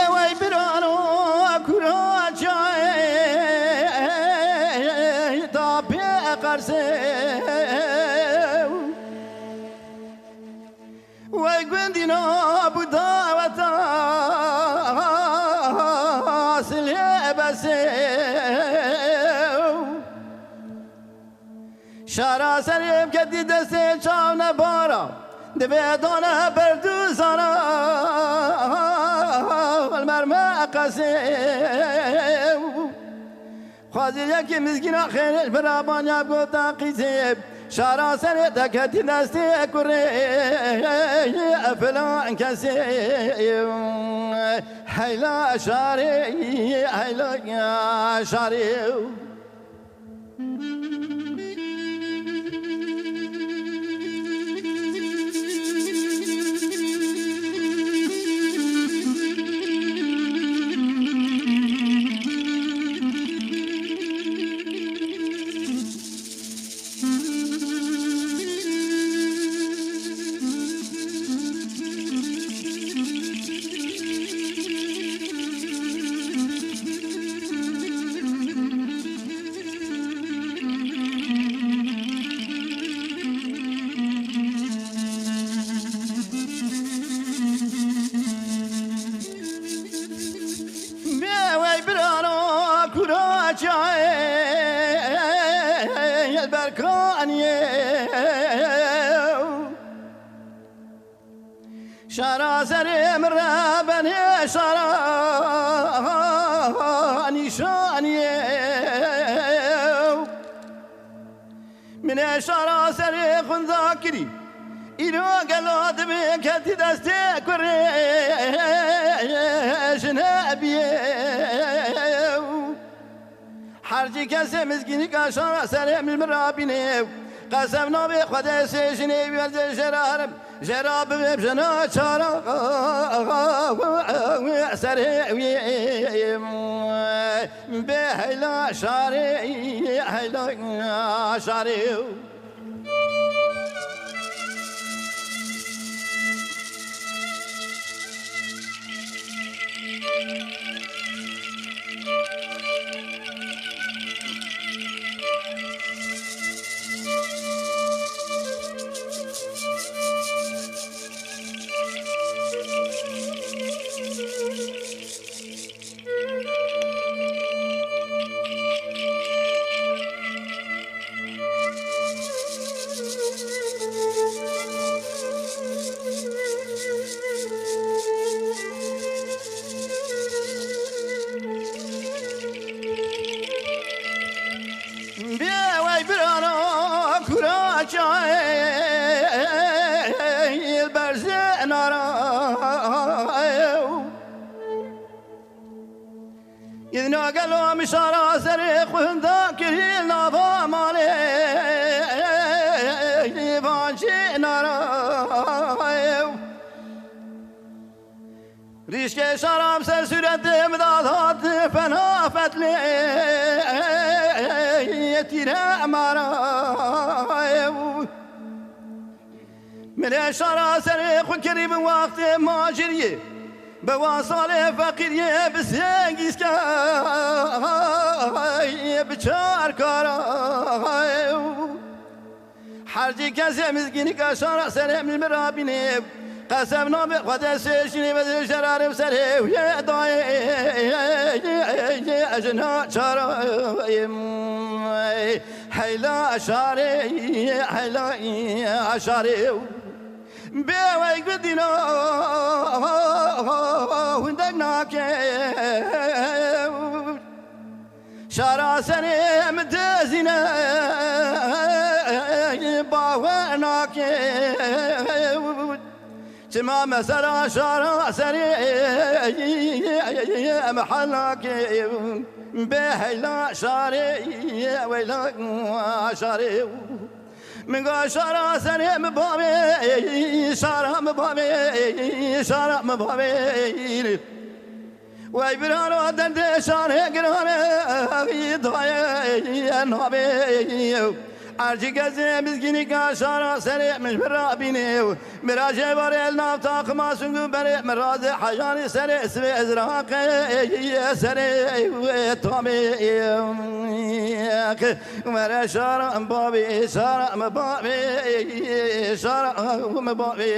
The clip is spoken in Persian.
وای برانو کرا جای تا به قرصه وای گندینا بودا و تا سلیه بسه شارا سریم کدی دسته چاو نبارا دبه دانه بردوزانا المرمى قاسي خوازي يكي مسكينة خير البرابان يبقو تاقيزيب شارع سنة تكتي ناستي كوري فلان كسي حيلا شاري حيلا شاري جاي البركانية شارع سري مرابني شارع نيشانية من شارع سري خن ذاكري إلو قلاد بكتي دستي كوري جنابيه حرجي كسي مسكيني كاشان سلام المرابيني قسم نبي خدا سيجني بيرز جرارم جراب بجنا شارا سري بهلا شاري هلا شاري إذن قالوا مشارع سريق وهنداك النظا مالي فانشي نارا ريشك شراب سرسورة مدادات فنافت لي يتيرا مارا من الشارع سريق وكريم وقت ماجريه بواصل فقير بسنجيس كاي بچار كارا حرجي كاسي مسكيني كاشارا سلام المرابيني قسم نام خدا سيشني بدر شرارم سري ويا داي اجنا شارا حيلا شاري حيلا شاري بيوي قدنا وندقناك شارع سنة متزنة باوناك تمام سرع شارع سنة محلك بهلا شارع ويلا شارع من قال شارع سنة مبابي شارع مبابي شارع مبابي ويبرانو دند شارع قرانه في ضايع نبي هرچی کسی مسکینی کاشارا سری مش برابینه مراجع بار الناف تاق ما سنگو بره مراز حجانی سری سوی ازراق سری تومی مرا شارا بابی شارا مبابی شارا مبابی